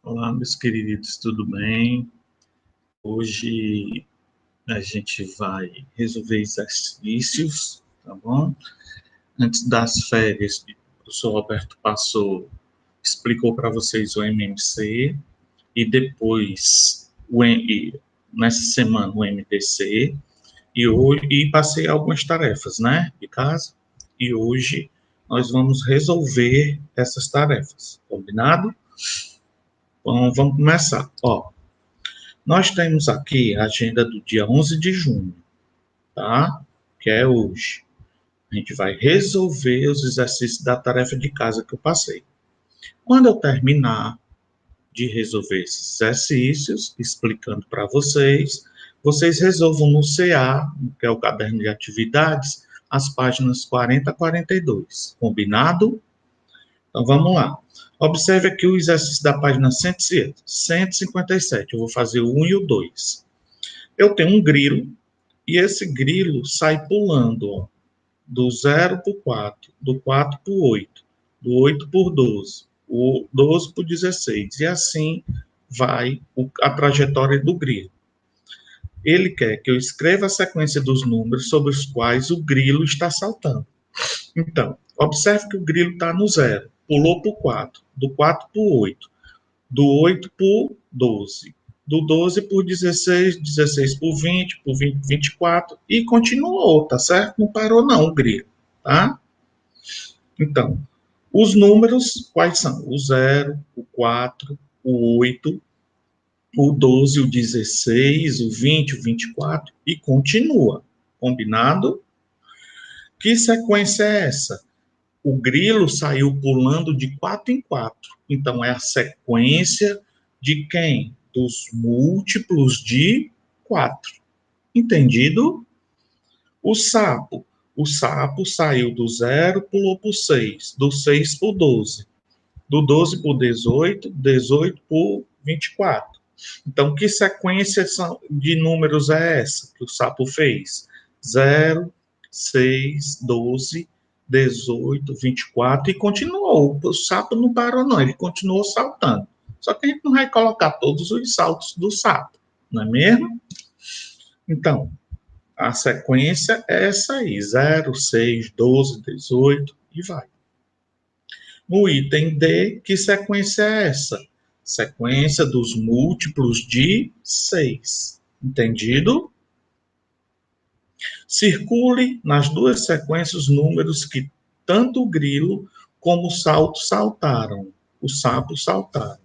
Olá, meus queridos, tudo bem? Hoje a gente vai resolver exercícios, tá bom? Antes das férias, o professor Roberto explicou para vocês o MMC e depois nessa semana o MDC e passei algumas tarefas, né, de casa. E hoje nós vamos resolver essas tarefas, combinado? Então, vamos começar. Ó, nós temos aqui a agenda do dia 11 de junho, tá? Que é hoje. A gente vai resolver os exercícios da tarefa de casa que eu passei. Quando eu terminar de resolver esses exercícios, explicando para vocês, vocês resolvam no CA, que é o caderno de atividades, as páginas 40 a 42. Combinado? Então vamos lá. Observe aqui o exercício da página 157. Eu vou fazer o 1 e o 2. Eu tenho um grilo, e esse grilo sai pulando, ó, do 0 para o 4, do 4 para o 8, do 8 para o 12, o 12 para o 16, e assim vai a trajetória do grilo. Ele quer que eu escreva a sequência dos números sobre os quais o grilo está saltando. Então, observe que o grilo está no 0, pulou para o 4, do 4 para o 8, do 8 para o 12, do 12 por 16, 16 por 20, por 20, 24, e continuou, tá certo? Não parou não o grilo, tá? Então, os números, quais são? O 0, o 4, o 8, o 12, o 16, o 20, o 24, e continua. Combinado? Que sequência é essa? O grilo saiu pulando de 4 em 4. Então, é a sequência de quem? Dos múltiplos de 4. Entendido? O sapo. O sapo saiu do 0, pulou para o 6. Do 6 para o 12. Do 12 para o 18, 18 para o 24. Então, que sequência de números é essa que o sapo fez? 0, 6, 12, 18, 24 e continuou. O sapo não parou, não, ele continuou saltando. Só que a gente não vai colocar todos os saltos do sapo, não é mesmo? Então, a sequência é essa aí: 0, 6, 12, 18 e vai. No item D, que sequência é essa? Sequência dos múltiplos de 6. Entendido? Circule nas duas sequências números que tanto o grilo como o salto saltaram. O sapo saltaram.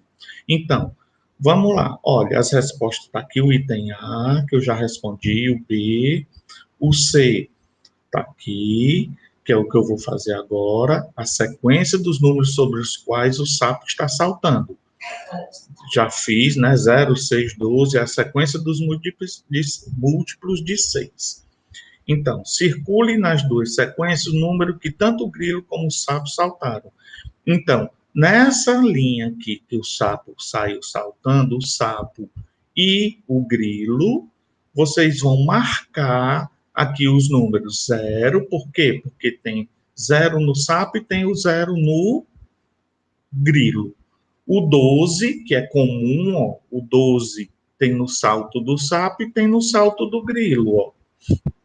Então, vamos lá. Olha, as respostas estão aqui. O item A, que eu já respondi. O B. O C está aqui, que é o que eu vou fazer agora. A sequência dos números sobre os quais o sapo está saltando. Já fiz, né? 0, 6, 12, a sequência dos múltiplos de 6. Então, circule nas duas sequências o número que tanto o grilo como o sapo saltaram. Então, nessa linha aqui que o sapo saiu saltando, o sapo e o grilo, vocês vão marcar aqui os números 0, por quê? Porque tem 0 no sapo e tem o 0 no grilo. O 12, que é comum, ó, o 12 tem no salto do sapo e tem no salto do grilo, ó.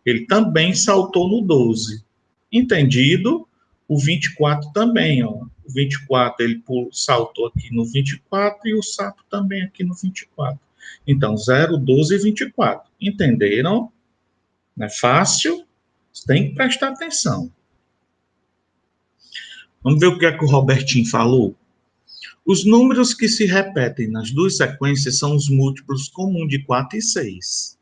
Ele também saltou no 12. Entendido? O 24 também, ó. O 24 ele saltou aqui no 24 e o sapo também aqui no 24. Então, 0, 12 e 24. Entenderam? Não é fácil? Você tem que prestar atenção. Vamos ver o que é que o Robertinho falou? Os números que se repetem nas duas sequências são os múltiplos comuns de 4 e 6.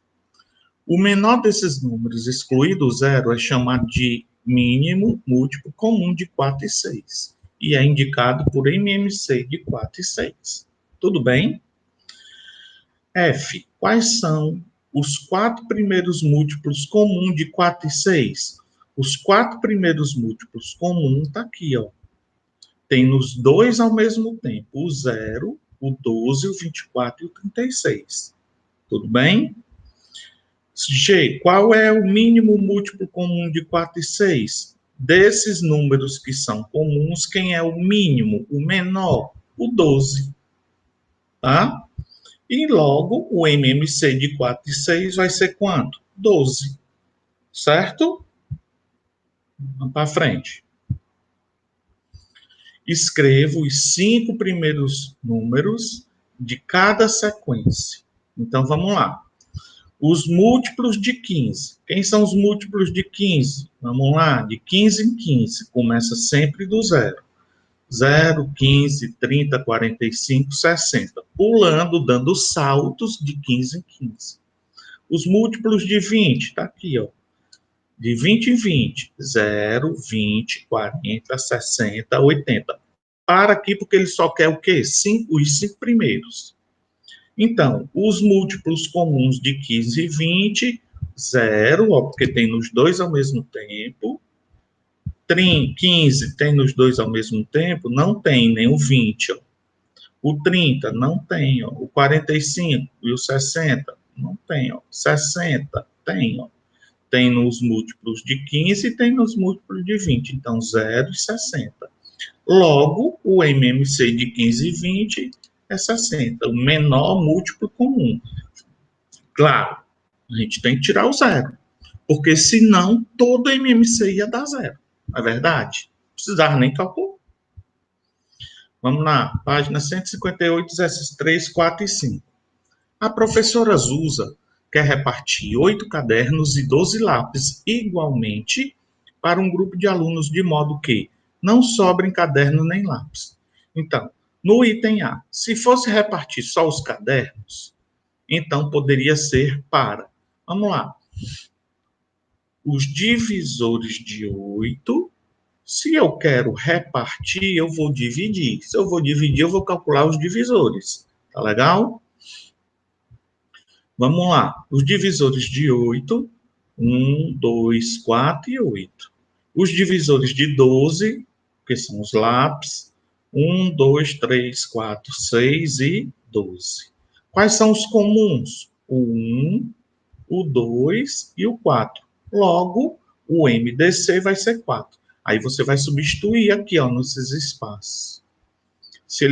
O menor desses números, excluído o zero, é chamado de mínimo múltiplo comum de 4 e 6. E é indicado por MMC de 4 e 6. Tudo bem? F. Quais são os 4 primeiros múltiplos comuns de 4 e 6? Os 4 primeiros múltiplos comuns está aqui, ó. Tem nos dois ao mesmo tempo, o 0, o 12, o 24 e o 36. Tudo bem? G, qual é o mínimo múltiplo comum de 4 e 6? Desses números que são comuns, quem é o mínimo, o menor? O 12. tá? E logo, o MMC de 4 e 6 vai ser quanto? 12, certo? Vamos para frente. Escreva os 5 primeiros números de cada sequência. Então, vamos lá. Os múltiplos de 15. Quem são os múltiplos de 15? Vamos lá, de 15 em 15. Começa sempre do zero. 0, 15, 30, 45, 60. Pulando, dando saltos de 15 em 15. Os múltiplos de 20, está aqui, ó. De 20 em 20. 0, 20, 40, 60, 80. Para aqui porque ele só quer o quê? Os 5 primeiros. Então, os múltiplos comuns de 15 e 20, 0, ó, porque tem nos dois ao mesmo tempo. 15 tem nos dois ao mesmo tempo? Não tem, nem o 20. Ó. O 30 não tem. Ó. O 45 e o 60 não tem. Ó. 60 tem. Ó. Tem nos múltiplos de 15 e tem nos múltiplos de 20. Então, 0 e 60. Logo, o MMC de 15 e 20 é 60, o menor múltiplo comum. Claro, a gente tem que tirar o zero, porque senão todo MMC ia dar zero. Não é verdade? Não precisava nem calcular. Vamos lá, página 158, exercícios 3, 4 e 5. A professora Zusa quer repartir 8 cadernos e 12 lápis igualmente para um grupo de alunos, de modo que não sobrem caderno nem lápis. Então, no item A, se fosse repartir só os cadernos, então poderia ser para, vamos lá, os divisores de 8. Se eu quero repartir, eu vou dividir. Se eu vou dividir, eu vou calcular os divisores. Tá legal? Vamos lá. Os divisores de 8, 1, 2, 4 e 8. Os divisores de 12, que são os lápis, 1, 2, 3, 4, 6 e 12. Quais são os comuns? O 1, o 2 e o 4. Logo, o MDC vai ser 4. Aí você vai substituir aqui, ó, nesses espaços. Se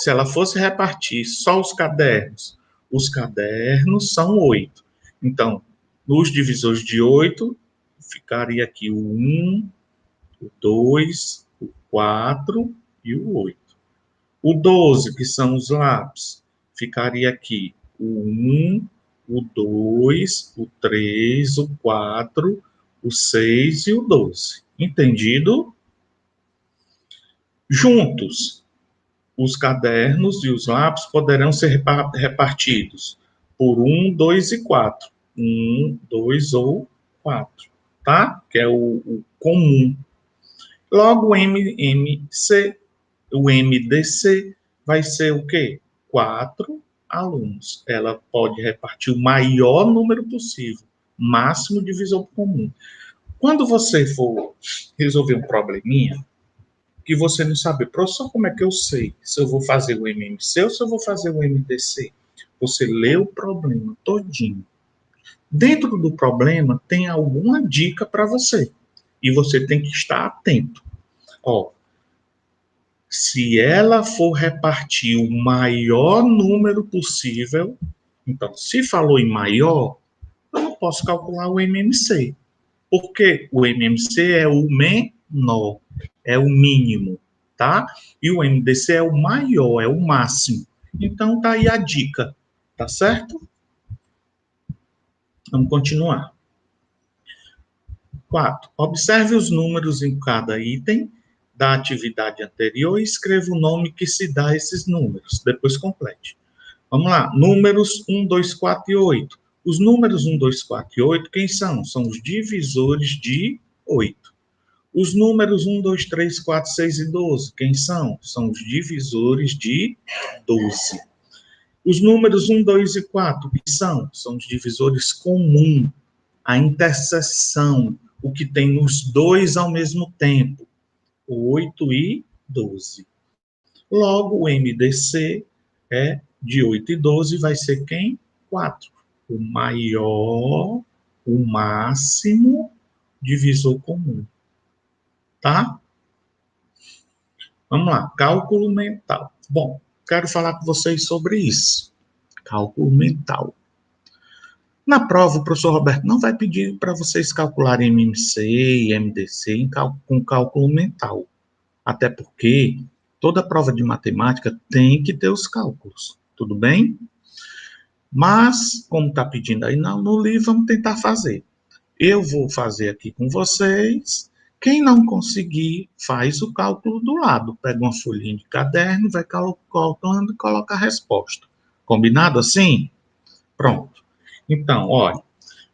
ela fosse repartir só os cadernos são 8. Então, nos divisores de 8, ficaria aqui o 1, o 2, o 4 e o 8. O 12, que são os lápis, ficaria aqui o 1, o 2, o 3, o 4, o 6 e o 12. Entendido? Juntos, os cadernos e os lápis poderão ser repartidos por 1, 2 e 4. 1, 2 ou 4, tá? Que é o comum. Logo, o MDC vai ser o quê? 4 alunos. Ela pode repartir o maior número possível, máximo divisor comum. Quando você for resolver um probleminha, que você não sabe, professor, como é que eu sei se eu vou fazer o MMC ou se eu vou fazer o MDC? Você lê o problema todinho. Dentro do problema tem alguma dica para você. E você tem que estar atento. Ó, se ela for repartir o maior número possível, então, se falou em maior, eu não posso calcular o MMC. Porque o MMC é o menor, é o mínimo, tá? E o MDC é o maior, é o máximo. Então, tá aí a dica, tá certo? Vamos continuar. 4. Observe os números em cada item da atividade anterior e escreva o nome que se dá a esses números. Depois complete. Vamos lá. Números 1, 2, 4 e 8. Os números 1, 2, 4 e 8, quem são? São os divisores de 8. Os números 1, 2, 3, 4, 6 e 12, quem são? São os divisores de 12. Os números 1, 2 e 4, que são? São os divisores comuns, a interseção, o que tem nos dois ao mesmo tempo, 8 e 12. Logo, o MDC é de 8 e 12, vai ser quem? 4. O maior, o máximo divisor comum. Tá? Vamos lá, cálculo mental. Bom, quero falar com vocês sobre isso. Cálculo mental. Na prova, o professor Roberto não vai pedir para vocês calcularem MMC e MDC com cálculo mental. Até porque toda prova de matemática tem que ter os cálculos. Tudo bem? Mas, como está pedindo aí no livro, vamos tentar fazer. Eu vou fazer aqui com vocês. Quem não conseguir, faz o cálculo do lado. Pega uma folhinha de caderno, vai calculando e coloca a resposta. Combinado assim? Pronto. Então, olha.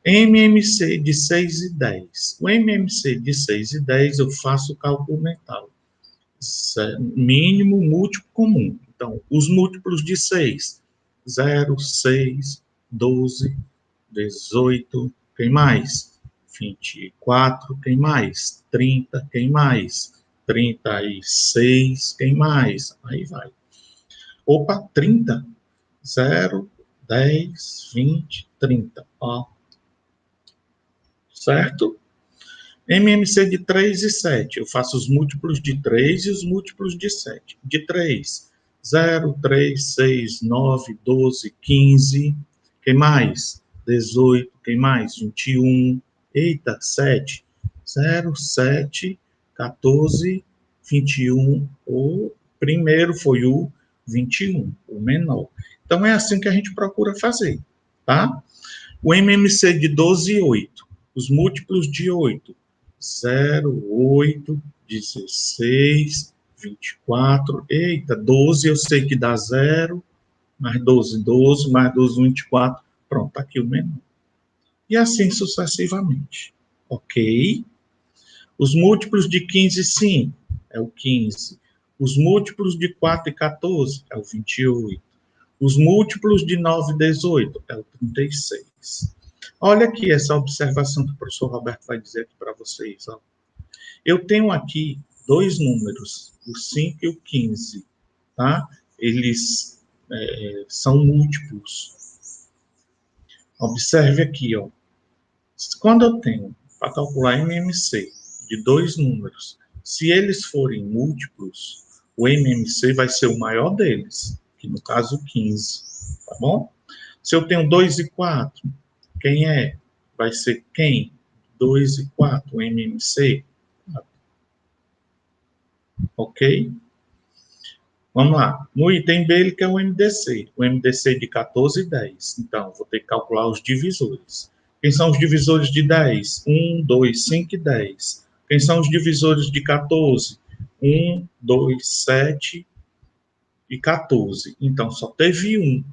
MMC de 6 e 10. O MMC de 6 e 10 eu faço o cálculo mental. Mínimo, múltiplo, comum. Então, os múltiplos de 6. 0, 6, 12, 18, quem mais? 24, quem mais? 30, quem mais? 36, quem mais? Aí vai. Opa, 30. 0, 10, 20, 30. Ó. Certo? MMC de 3 e 7. Eu faço os múltiplos de 3 e os múltiplos de 7. De 3, 0, 3, 6, 9, 12, 15. Quem mais? 18. Quem mais? 21. Eita, 7. 0, 7, 14, 21. O primeiro foi o 21, o menor. Então, é assim que a gente procura fazer, tá? O MMC de 12 e 8. Os múltiplos de 8. 0, 8, 16, 24. Eita, 12 eu sei que dá 0. Mais 12, 12. Mais 12, 24. Pronto, tá aqui o menor. E assim sucessivamente. Ok? Os múltiplos de 15 e 5 é o 15. Os múltiplos de 4 e 14 é o 28. Os múltiplos de 9 e 18 é o 36. Olha aqui essa observação que o professor Roberto vai dizer aqui para vocês. Ó. Eu tenho aqui dois números, o 5 e o 15, tá? Eles são múltiplos. Observe aqui, ó. Quando eu tenho para calcular MMC de dois números, se eles forem múltiplos, o MMC vai ser o maior deles, que no caso 15, tá bom? Se eu tenho 2 e 4, quem é? Vai ser quem? 2 e 4, o MMC. Ok? Vamos lá. No item B, ele quer o MDC. O MDC de 14 e 10. Então, vou ter que calcular os divisores. Quem são os divisores de 10? 1, 2, 5 e 10. Quem são os divisores de 14? 1, 2, 7 e 14. Então, só teve um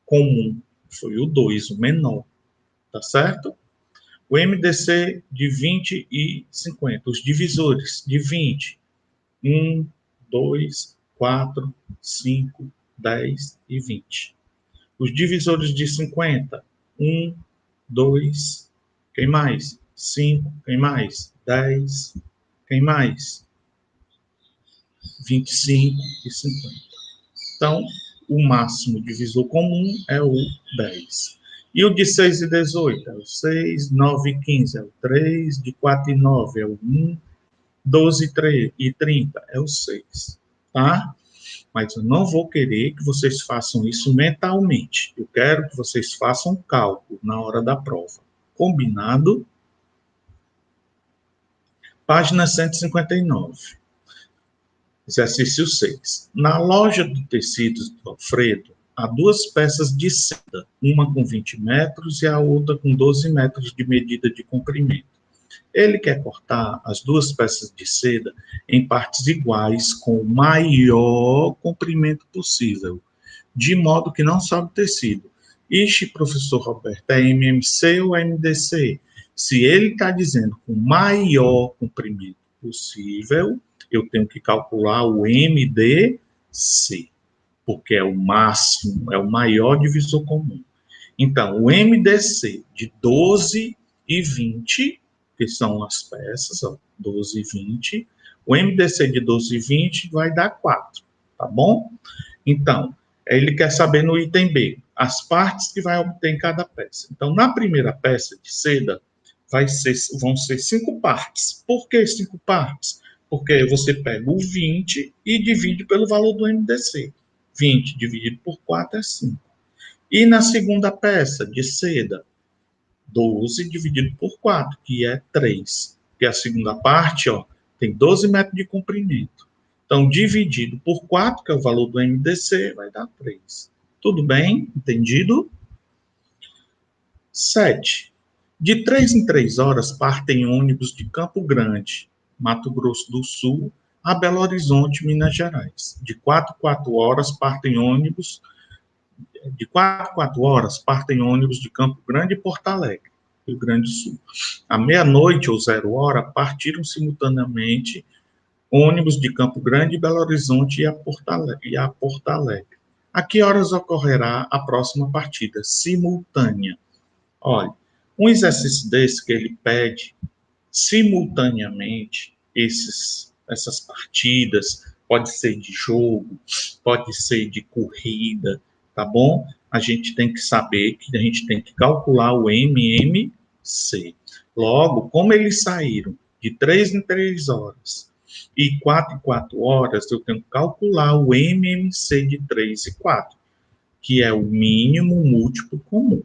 comum. Foi o 2, o menor. Tá certo? O MDC de 20 e 50. Os divisores de 20. 1, 2, 4, 5, 10 e 20. Os divisores de 50. 1, 2, quem mais? 5, quem mais? 10, quem mais? 25 e 50. Então, o máximo divisor comum é o 10. E o de 6 e 18 é o 6, 9 e 15 é o 3, de 4 e 9 é o 1, 12 e 30 é o 6, tá? Mas eu não vou querer que vocês façam isso mentalmente. Eu quero que vocês façam cálculo na hora da prova. Combinado? Página 159. Exercício 6. Na loja de tecidos do Alfredo, há duas peças de seda, uma com 20 metros e a outra com 12 metros de medida de comprimento. Ele quer cortar as duas peças de seda em partes iguais com o maior comprimento possível, de modo que não sobe tecido. Ixi, professor Roberto, é MMC ou MDC? Se ele está dizendo com o maior comprimento possível, eu tenho que calcular o MDC, porque é o máximo, é o maior divisor comum. Então, o MDC de 12 e 20, que são as peças, ó, 12 e 20, o MDC de 12 e 20 vai dar 4, tá bom? Então, ele quer saber no item B, as partes que vai obter em cada peça. Então, na primeira peça de seda, vão ser 5 partes. Por que 5 partes? Porque você pega o 20 e divide pelo valor do MDC. 20 dividido por 4 é 5. E na segunda peça de seda, 12 dividido por 4, que é 3. Porque a segunda parte, ó, tem 12 metros de comprimento. Então, dividido por 4, que é o valor do MDC, vai dar 3. Tudo bem? Entendido? 7. De 3 em 3 horas partem ônibus de Campo Grande, Mato Grosso do Sul, a Belo Horizonte, Minas Gerais. De 4 em 4 horas partem ônibus de Campo Grande e Porto Alegre, Rio Grande do Sul. À meia-noite ou 0 hora partiram simultaneamente ônibus de Campo Grande, Belo Horizonte e a Porto Alegre. A que horas ocorrerá a próxima partida simultânea? Olha, um exercício desse que ele pede simultaneamente essas partidas, pode ser de jogo, pode ser de corrida, tá bom? A gente tem que saber que a gente tem que calcular o MMC. Logo, como eles saíram de 3 em 3 horas e 4 em 4 horas, eu tenho que calcular o MMC de 3 e 4, que é o mínimo múltiplo comum.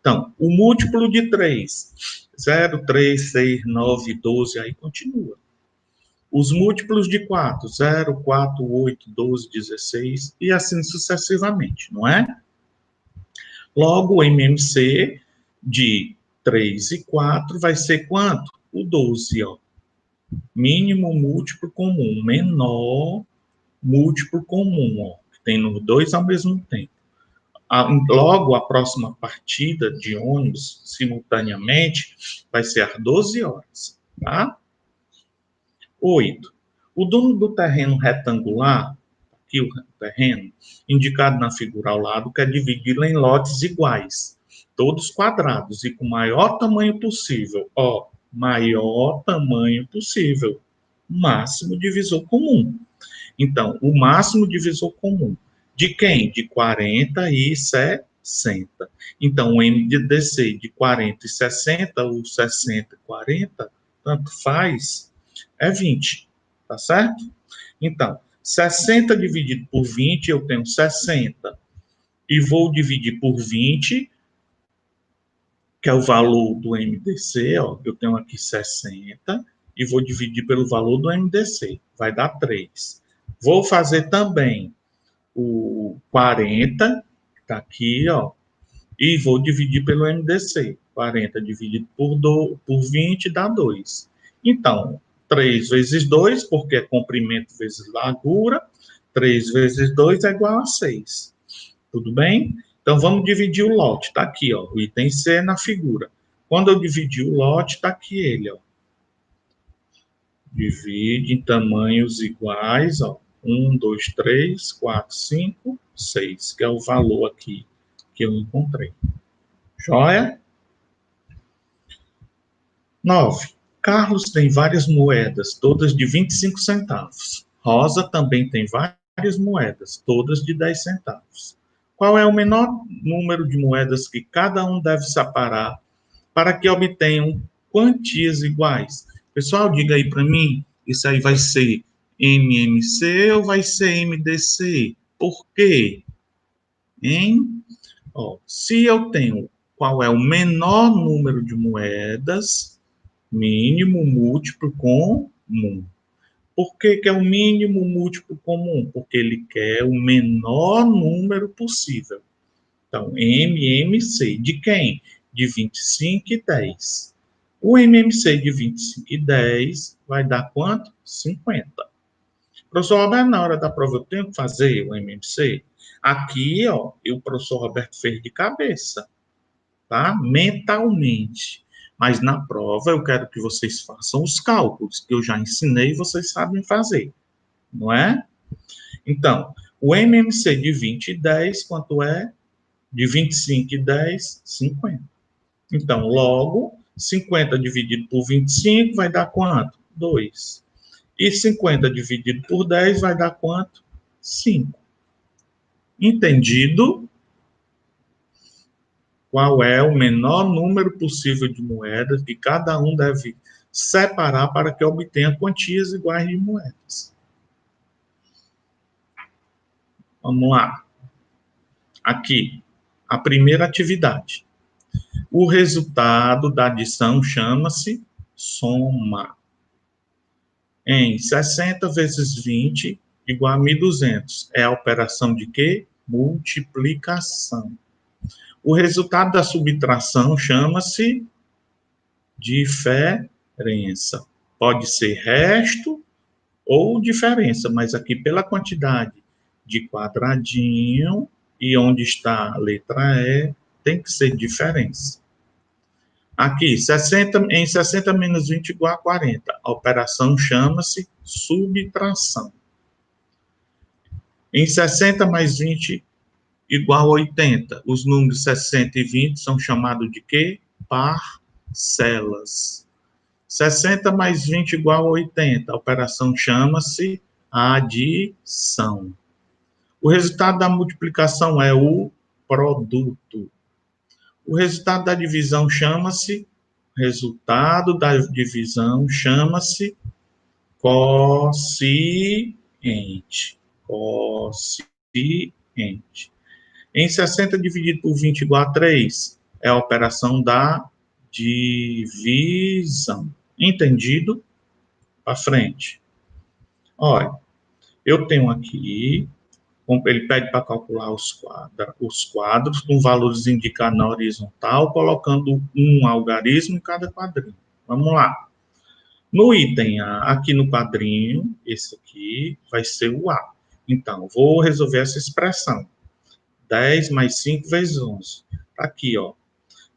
Então, o múltiplo de 3, 0, 3, 6, 9, 12, aí continua. Os múltiplos de 4, 0, 4, 8, 12, 16, e assim sucessivamente, não é? Logo, o MMC de 3 e 4 vai ser quanto? O 12, ó. Mínimo múltiplo comum, menor múltiplo comum, ó. Tem nos dois ao mesmo tempo. Logo, a próxima partida de ônibus, simultaneamente, vai ser às 12 horas, tá? 8. O dono do terreno retangular, aqui o terreno, indicado na figura ao lado, quer dividi-lo em lotes iguais, todos quadrados e com o maior tamanho possível. Ó, maior tamanho possível. Máximo divisor comum. Então, o máximo divisor comum. De quem? De 40 e 60. Então, o MDC de 40 e 60, ou 60 e 40, tanto faz, é 20. Tá certo? Então, 60 dividido por 20, eu tenho 60. E vou dividir por 20, que é o valor do MDC, ó, eu tenho aqui 60, e vou dividir pelo valor do MDC, vai dar 3. Vou fazer também o 40, que está aqui, ó, e vou dividir pelo MDC. 40 dividido por 20 dá 2. Então, 3 vezes 2, porque é comprimento vezes largura, 3 vezes 2 é igual a 6. Tudo bem? Então, vamos dividir o lote. Está aqui, ó, o item C na figura. Quando eu dividir o lote, está aqui ele, ó. Divide em tamanhos iguais, ó. 1, 2, 3, 4, 5, 6, que é o valor aqui que eu encontrei. Joia? 9. Carlos tem várias moedas, todas de 25 centavos. Rosa também tem várias moedas, todas de 10 centavos. Qual é o menor número de moedas que cada um deve separar para que obtenham quantias iguais? Pessoal, diga aí para mim, isso aí vai ser MMC ou vai ser MDC? Por quê? Hein? Ó, se eu tenho qual é o menor número de moedas, mínimo múltiplo comum. Por que, que é o mínimo múltiplo comum? Porque ele quer o menor número possível. Então, MMC de quem? De 25 e 10. O MMC de 25 e 10 vai dar quanto? 50. Professor Roberto, na hora da prova eu tenho que fazer o MMC? Aqui, ó, o professor Roberto fez de cabeça, tá? Mentalmente. Mas na prova eu quero que vocês façam os cálculos, que eu já ensinei e vocês sabem fazer, não é? Então, o MMC de 20 e 10, quanto é? De 25 e 10, 50. Então, logo, 50 dividido por 25 vai dar quanto? 2. E 50 dividido por 10 vai dar quanto? 5. Entendido? Qual é o menor número possível de moedas que cada um deve separar para que obtenha quantias iguais de moedas. Vamos lá. Aqui, a primeira atividade. O resultado da adição chama-se soma. Em 60 vezes 20 igual a 1.200. É a operação de quê? Multiplicação. O resultado da subtração chama-se diferença. Pode ser resto ou diferença, mas aqui pela quantidade de quadradinho e onde está a letra E, tem que ser diferença. Aqui, 60, em 60 menos 20 igual a 40. A operação chama-se subtração. Em 60 mais 20 igual a 80. Os números 60 e 20 são chamados de quê? Parcelas. 60 mais 20 igual a 80. A operação chama-se adição. O resultado da multiplicação é o produto. O resultado da divisão chama-se quociente. Quociente. Em 60 dividido por 20 igual a 3, é a operação da divisão. Entendido? Para frente. Olha, eu tenho aqui, ele pede para calcular os quadros com valores indicados na horizontal, colocando um algarismo em cada quadrinho. Vamos lá. No item A, aqui no quadrinho, esse aqui vai ser o A. Então, vou resolver essa expressão. 10 mais 5 vezes 11. Tá aqui, ó.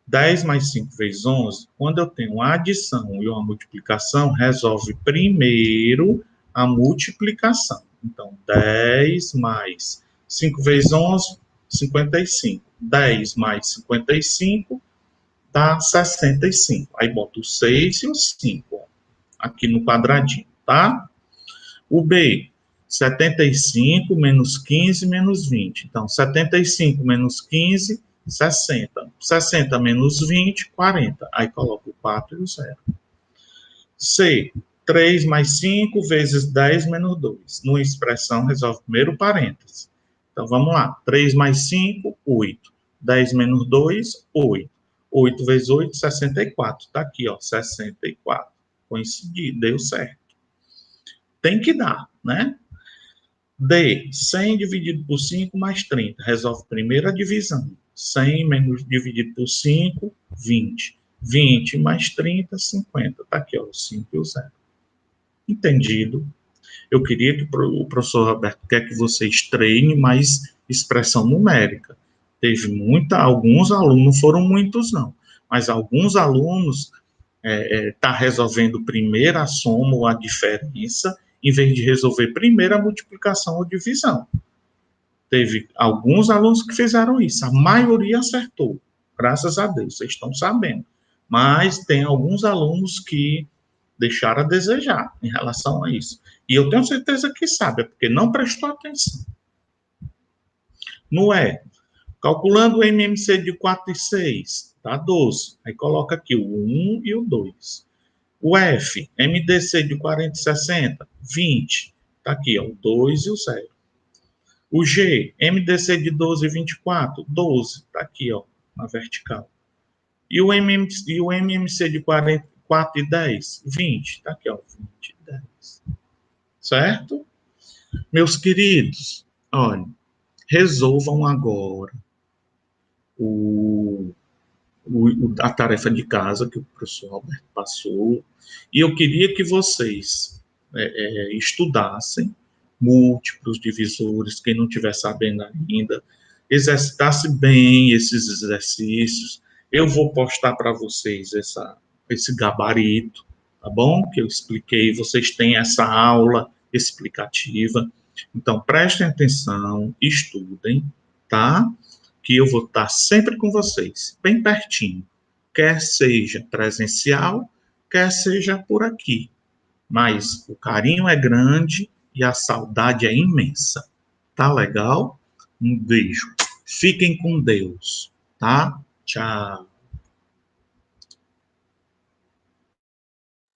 10 mais 5 vezes 11, quando eu tenho uma adição e uma multiplicação, resolve primeiro a multiplicação. Então, 10 mais 5 vezes 11, 55. 10 mais 55 dá 65. Aí boto o 6 e o 5, ó, aqui no quadradinho, tá? O B, 75 menos 15 menos 20. Então, 75 menos 15, 60. 60 menos 20, 40. Aí coloco o 4 e o 0. C, 3 mais 5 vezes 10 menos 2. Numa expressão, resolve primeiro o parênteses. Então, vamos lá. 3 mais 5, 8. 10 menos 2, 8. 8 vezes 8, 64. Está aqui, ó, 64. Coincidiu, deu certo. Tem que dar, né? D, 100 dividido por 5 mais 30. Resolve primeiro a divisão. 100 menos dividido por 5, 20. 20 mais 30, 50. Está aqui, ó, o 5 e o 0. Entendido? Eu queria que o professor Roberto quer que vocês treinem mais expressão numérica. Alguns alunos, não foram muitos não, mas alguns alunos tá resolvendo primeiro a soma ou a diferença, em vez de resolver primeiro a multiplicação ou divisão. Teve alguns alunos que fizeram isso, a maioria acertou, graças a Deus, vocês estão sabendo. Mas tem alguns alunos que deixaram a desejar em relação a isso. E eu tenho certeza que sabe, é porque não prestou atenção. No E, calculando o MMC de 4 e 6, dá 12. Aí coloca aqui o 1 e o 2. O F, MDC de 40 e 60, 20. Está aqui, ó, o 2 e o 0. O G, MDC de 12 e 24, 12. Está aqui, ó, na vertical. E o MMC de 44 e 10, 20. Está aqui, ó, 20 e 10. Certo? Meus queridos, olha, resolvam agora a tarefa de casa que o professor Roberto passou, e eu queria que vocês estudassem múltiplos divisores, quem não estiver sabendo ainda, exercitasse bem esses exercícios. Eu vou postar para vocês esse gabarito, tá bom? Que eu expliquei, vocês têm essa aula explicativa. Então, prestem atenção, estudem, tá? Que eu vou estar sempre com vocês, bem pertinho, quer seja presencial, quer seja por aqui. Mas o carinho é grande e a saudade é imensa. Tá legal? Um beijo. Fiquem com Deus, tá? Tchau.